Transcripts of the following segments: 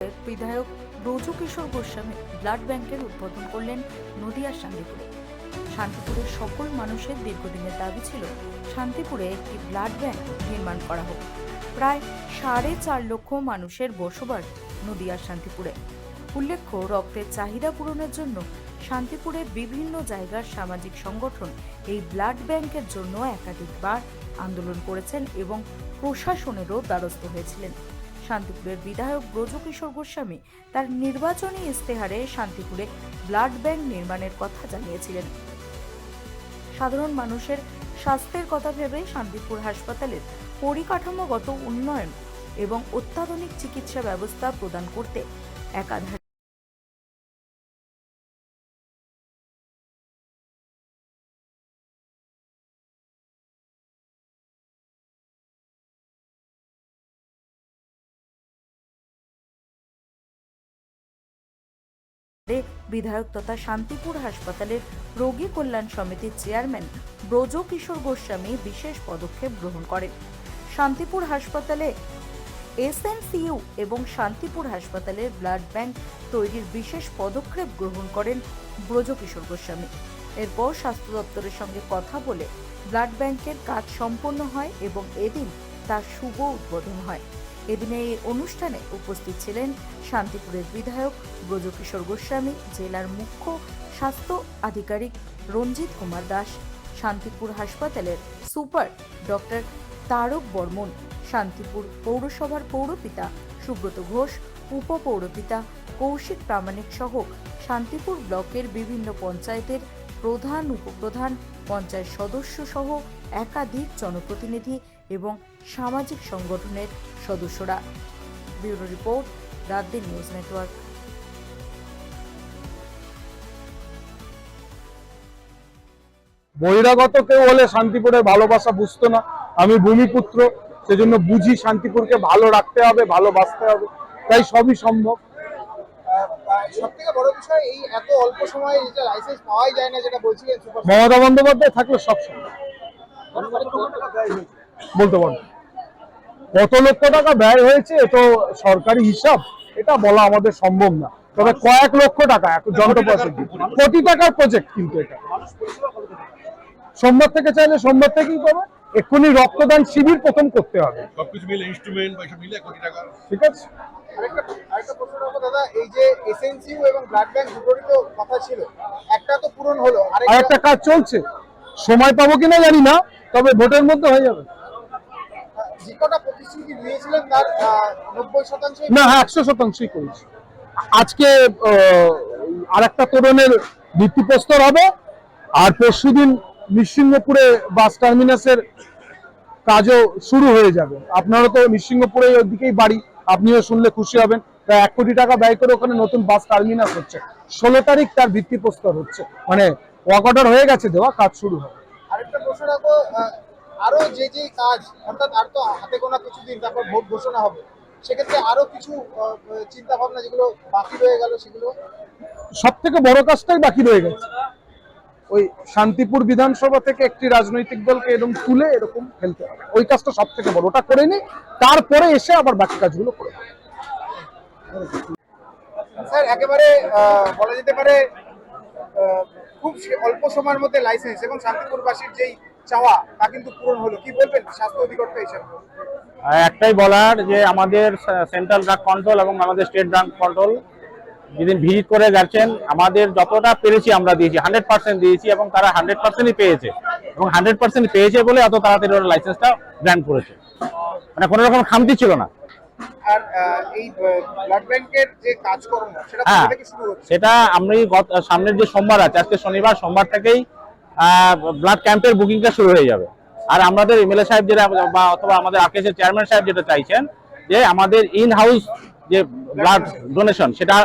বিধায়ক ব্রজকিশোর গোস্বামী ব্লাড ব্যাংকের উদ্বোধন করলেন নদিয়ার শান্তিপুরে। শান্তিপুরের সকল মানুষের দীর্ঘদিনের দাবি ছিল শান্তিপুরে একটি ব্লাড ব্যাংক নির্মাণ করা হোক। প্রায় 4.5 লক্ষ মানুষের বসবাস নদিয়ার শান্তিপুরে। উল্লেখ্য, রক্তের চাহিদা পূরণের জন্য শান্তিপুরের বিভিন্ন জায়গার সামাজিক সংগঠন এই ব্লাড ব্যাংকের জন্য একাধিকবার আন্দোলন করেছেন এবং প্রশাসনেরও দ্বারস্থ হয়েছিলেন। শান্তিপুরের বিধায়ক ব্রজকিশোর গোস্বামী তার নির্বাচনী ইস্তেহারে শান্তিপুরে ব্লাড ব্যাংক নির্মাণের কথা জানিয়েছিলেন। সাধারণ মানুষের স্বাস্থ্যের কথা ভেবে শান্তিপুর হাসপাতালের পরিকাঠামোগত উন্নয়ন এবং অত্যাধুনিক চিকিৎসা ব্যবস্থা প্রদান করতে একাধারে বিধায়ক তথা শান্তিপুর হাসপাতালের রোগী কল্যাণ সমিতির চেয়ারম্যান ব্রজকিশোর গোস্বামী বিশেষ পদক্ষেপ গ্রহণ করেন। শান্তিপুর হাসপাতালে এসএনসিইউ এবং শান্তিপুর হাসপাতালের ব্লাড ব্যাংক তৈরির বিশেষ পদক্ষেপ গ্রহণ করেন ব্রজকিশোর গোস্বামী। এরপর স্বাস্থ্য দপ্তরের সঙ্গে কথা বলে ব্লাড ব্যাংকের কাজ সম্পন্ন হয় এবং এদিন তার শুভ উদ্বোধন হয়। এদিনে এই অনুষ্ঠানে উপস্থিত ছিলেন শান্তিপুরের বিধায়ক ব্রজকিশোর গোস্বামী, জেলার মুখ্য স্বাস্থ্য আধিকারিক রঞ্জিত কুমার দাস, শান্তিপুর হাসপাতালের সুপার ডক্টর তারক বর্মন, শান্তিপুর পৌরসভার পৌরপিতা সুব্রত ঘোষ, উপপৌরপিতা কৌশিক প্রামাণিক সহ শান্তিপুর ব্লকের বিভিন্ন পঞ্চায়েতের প্রধান, উপপ্রধান, পঞ্চায়েত সদস্য সহ একাধিক জনপ্রতিনিধি এবং সামাজিক সংগঠনের সদস্যরা। Bureau report, রাতদিন news network. বহিরাগত কেউ হলে শান্তিপুরের ভালোবাসা বুঝতো না। আমি ভূমিপুত্র, সেজন্য বুঝি শান্তিপুরকে ভালো রাখতে হবে, ভালোবাসতে হবে, তাই সবই সম্ভব। সবথেকে বড় বিষয়, এই এত অল্প সময়ে যেটা লাইসেন্স পাওয়াই যায় না, যেটা বলছিলেন মমতা বন্দ্যোপাধ্যায় থাকলে সব সম্ভব। বলতে পারবো কত লক্ষ টাকা ব্যয় হয়েছে, তো সরকারি হিসাব, এটা বলা আমাদের সম্ভব না। তবে কয়েক লক্ষ টাকা, যন্ত্রপাতি, কোটি টাকার প্রজেক্ট। কিন্তু এটা সোমবার থেকে চাইলে সোমবার থেকেই পাবে। এক্ষুনি রক্তদান শিবির প্রথম করতে হবে, সবকিছু মিলে ইনস্ট্রুমেন্ট বা সব মিলে কোটি টাকা। ঠিক আছে। আরেকটা প্রশ্ন রাখবো দাদা, এই যে এসএনসিইউ এবং ব্লাড ব্যাংক দুটোরই তো কথা ছিল, একটা তো পূরণ হলো, আরেকটা কাজ চলছে, সময় পাবো কিনা জানি না, তবে ভোটের মধ্যে হয়ে যাবে। যে কটা প্রতিশ্রুতি দিয়েছিলেন তার 90% না, 100%ই করেছি। আজকে আরেকটা তোরণের ভিত্তিপ্রস্তর হবে, আর পরশুদিন নিশ্চিঙ্গপুরে বাস টার্মিনাসের কাজও শুরু হয়ে যাবে। আপনারা তো নিশ্চিঙ্গপুরে ওই দিকেই বাড়ি, আপনিও শুনলে খুশি হবেন। প্রায় 1 কোটি টাকা ব্যয় করে ওখানে নতুন বাস টার্মিনাস হচ্ছে। 16 তারিখ তার ভিত্তিপ্রস্তর হচ্ছে, মানে ওয়ার্ক অর্ডার হয়ে গেছে, দেওয়া, কাজ শুরু হবে। আরেকটা প্রশ্ন রাখবো, আরো যে কাজ, অর্থাৎ আর তো হাতে গোনা কিছুদিন, তারপর ভোট ঘোষণা হবে, সেক্ষেত্রে আরো কিছু চিন্তা ভাবনা যেগুলো বাকি রয়ে গেল, সেগুলো সব থেকে বড় কাজটাই বাকি রয়ে গেছে। ওই শান্তিপুর বিধানসভা থেকে একটি রাজনৈতিক দলকে এরকম তুলে এরকম ফেলতে হবে, ওই কাজটা সব থেকে বড়। ওটা করে নি, তারপরে এসে আবার বাকি কাজগুলো করে। স্যার, একেবারে বলা যেতে পারে খুব অল্প সময়ের মধ্যে লাইসেন্স এবং শান্তিপুরবাসীর যেই চাওয়া তা কিন্তু পূরণ হলো, কি বলবেন স্বাস্থ্য অধিকর্তা হিসেবে? একটাই বলার যে আমাদের সেন্ট্রাল ড্রাগ কন্ট্রোল এবং আমাদের স্টেট ড্রাগ কন্ট্রোল যেদিন ভিজিট করে গেছেন, আমাদের যতটা পেরেছি আমরা দিয়েছি, 100% দিয়েছি, এবং তারা 100%ই পেয়েছে, এবং 100% পেয়েছে বলে এত তাড়াতাড়ি ওরা লাইসেন্সটা গ্র্যান্ট করেছে, মানে কোনো রকম খামতি ছিল না। আর এই ব্লাড ব্যাংকের যে কাজকর্ম, সেটা হ্যাঁ, কবে থেকে শুরু হচ্ছে? সেটা আমি সামনের যে সোমবার আছে, আজকে শনিবার, সোমবার থেকেই ব্লাড ক্যাম্পের বুকিংটা শুরু হয়ে যাবে। আর আমাদের এমএলএ সাহেব যেটা, বা অথবা আমাদের আরকেএসের চেয়ারম্যান সাহেব যেটা চাইছেন, যে আমাদের ইন হাউস যে ব্লাড ডোনেশন, সেটা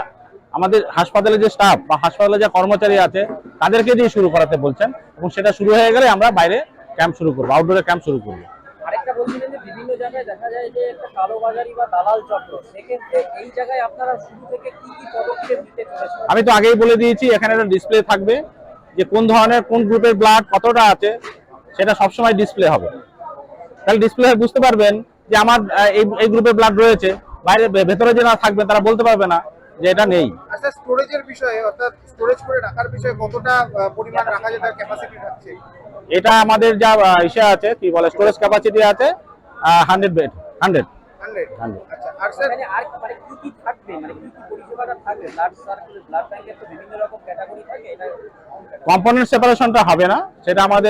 আমাদের হাসপাতালে যে স্টাফ বা হাসপাতালে যে কর্মচারী আছে তাদেরকে দিয়ে শুরু করাতে বলছেন, এবং সেটা শুরু হয়ে গেলে আমরা বাইরে ক্যাম্প শুরু করবো, আউটডোরে ক্যাম্প শুরু করবো। আরেকটা বলছিলেন যে বিভিন্ন জায়গায় দেখা যায় যে একটা কালোবাজারি বা দালাল চক্র, সেক্ষেত্রে এই জায়গায় আপনারা শুরু থেকে কি কি পদক্ষেপ নিতে চলেছেন? আমি তো আগেই বলে দিয়েছি, এখানে একটা ডিসপ্লে থাকবে যে কোন ধরনের, কোন গ্রুপের ব্লাড কতটা আছে, সেটা সবসময় ডিসপ্লে হবে। তাহলে ডিসপ্লে বুঝতে পারবেন যে আমার এই গ্রুপের ব্লাড রয়েছে, বাইরে ভেতরে যে না থাকবে তারা বলতে পারবে না যে এটা নেই। আচ্ছা, স্টোরেজের বিষয়ে অর্থাৎ স্টোরেজ করে রাখার বিষয়ে কতটা পরিমাণ রাখা যায়, তার ক্যাপাসিটি থাকছে? এটা আমাদের যা ইসে আছে কি বলে স্টোরেজ ক্যাপাসিটি আছে 100 বেড 100। 100। আচ্ছা, আর স্যার এখানে আর মানে কি কি থাকবে, মানে কি কি পরিষেবাটা থাকবে? ব্লাড সার্কুলেট, ব্লাড ব্যাংকের তো বিভিন্ন রকম ক্যাটাগরি থাকে, এটা কম্পোনেন্ট সেপারেশনটা হবে না, সেটা আমাদের